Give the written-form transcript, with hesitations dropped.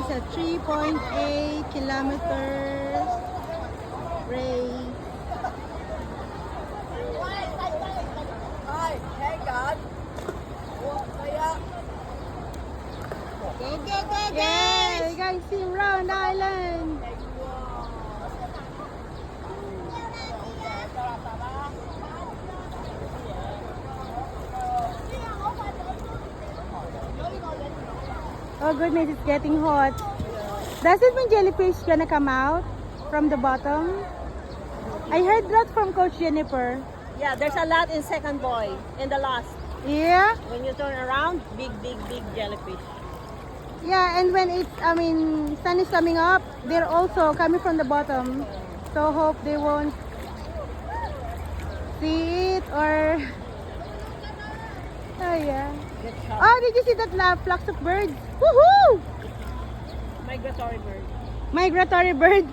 is a 3.8 kilometers race. Hi, hey God. Go, go, go, Yeah, you guys see Round Island. Oh goodness, it's getting hot. Does it mean jellyfish gonna come out from the bottom? I heard that from Coach Jennifer. Yeah, there's a lot in second boy, in the last. Yeah? When you turn around, big, big, big jellyfish. Yeah, and when sun is coming up, they're also coming from the bottom. So hope they won't see it or... Oh yeah. Get shot. Oh, did you see that flocks of birds? Woohoo! Migratory bird. Migratory bird.